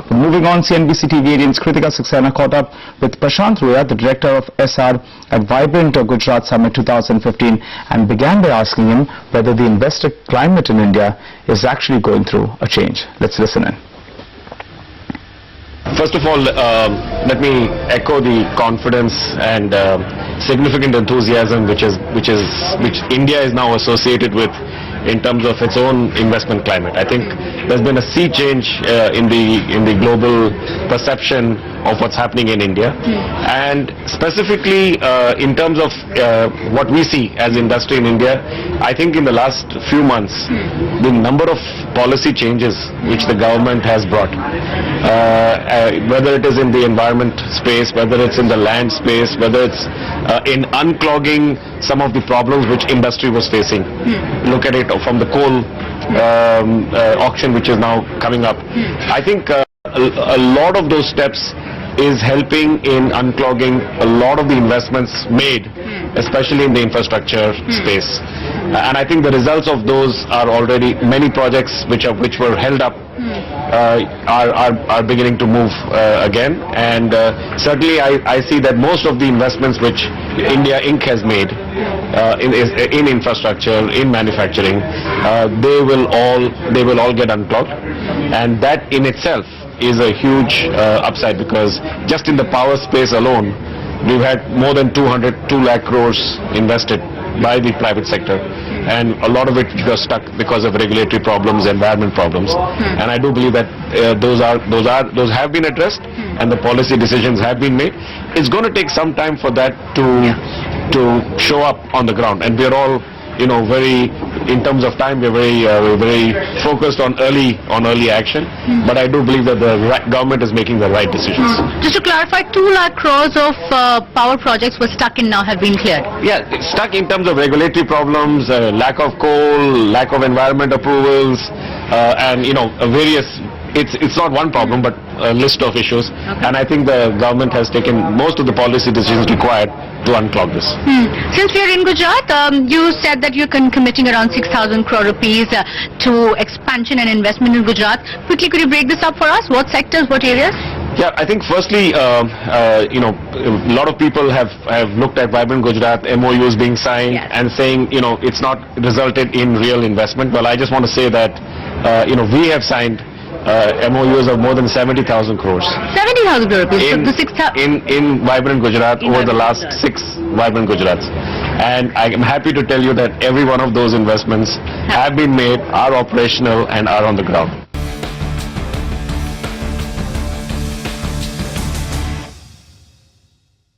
up. Moving on, CNBC TV 18's Kritika Saxena caught up with Prashant Roya, the director of SR at Vibrant Gujarat Summit 2015, and began by asking him whether the investor climate in India is actually going through a change. Let's listen in. First of all, let me echo the confidence and significant enthusiasm which India is now associated with in terms of its own investment climate. I think there's been a sea change in the global perception of what's happening in India, and specifically in terms of what we see as industry in India. I think in the last few months, the number of policy changes which the government has brought, whether it is in the environment space, whether it's in the land space, whether it's in unclogging some of the problems which industry was facing. Look at it from the coal auction which is now coming up. I think a lot of those steps is helping in unclogging a lot of the investments made, especially in the infrastructure space. And I think the results of those are already, many projects which were held up are beginning to move again. And certainly I see that most of the investments which India Inc. has made in infrastructure, in manufacturing, they will all get unclogged, and that in itself is a huge upside, because just in the power space alone, we've had more than 2 lakh crores invested by the private sector, and a lot of it was stuck because of regulatory problems, environment problems. And I do believe that those have been addressed, and the policy decisions have been made. It's going to take some time for that to show up on the ground, and we're all, very, in terms of time, we're very focused on early action. But I do believe that the government is making the right decisions. Just to clarify, 2 lakh crores of power projects were stuck in now have been cleared. Yeah, stuck in terms of regulatory problems, lack of coal, lack of environment approvals, and various. It's not one problem, but a list of issues. Okay. And I think the government has taken most of the policy decisions required to unclog this. Since we are in Gujarat, you said that you're committing around 6,000 crore rupees to expansion and investment in Gujarat. Quickly, could you break this up for us? What sectors, what areas? Yeah, I think firstly, a lot of people have looked at Vibrant Gujarat, MOUs being signed, and saying, it's not resulted in real investment. Well, I just want to say that, we have signed MOUs of more than 70,000 crores. 70,000 crore rupees? In Vibrant Gujarat over the last 6 Vibrant Gujarats. And I am happy to tell you that every one of those investments have been made, are operational, and are on the ground.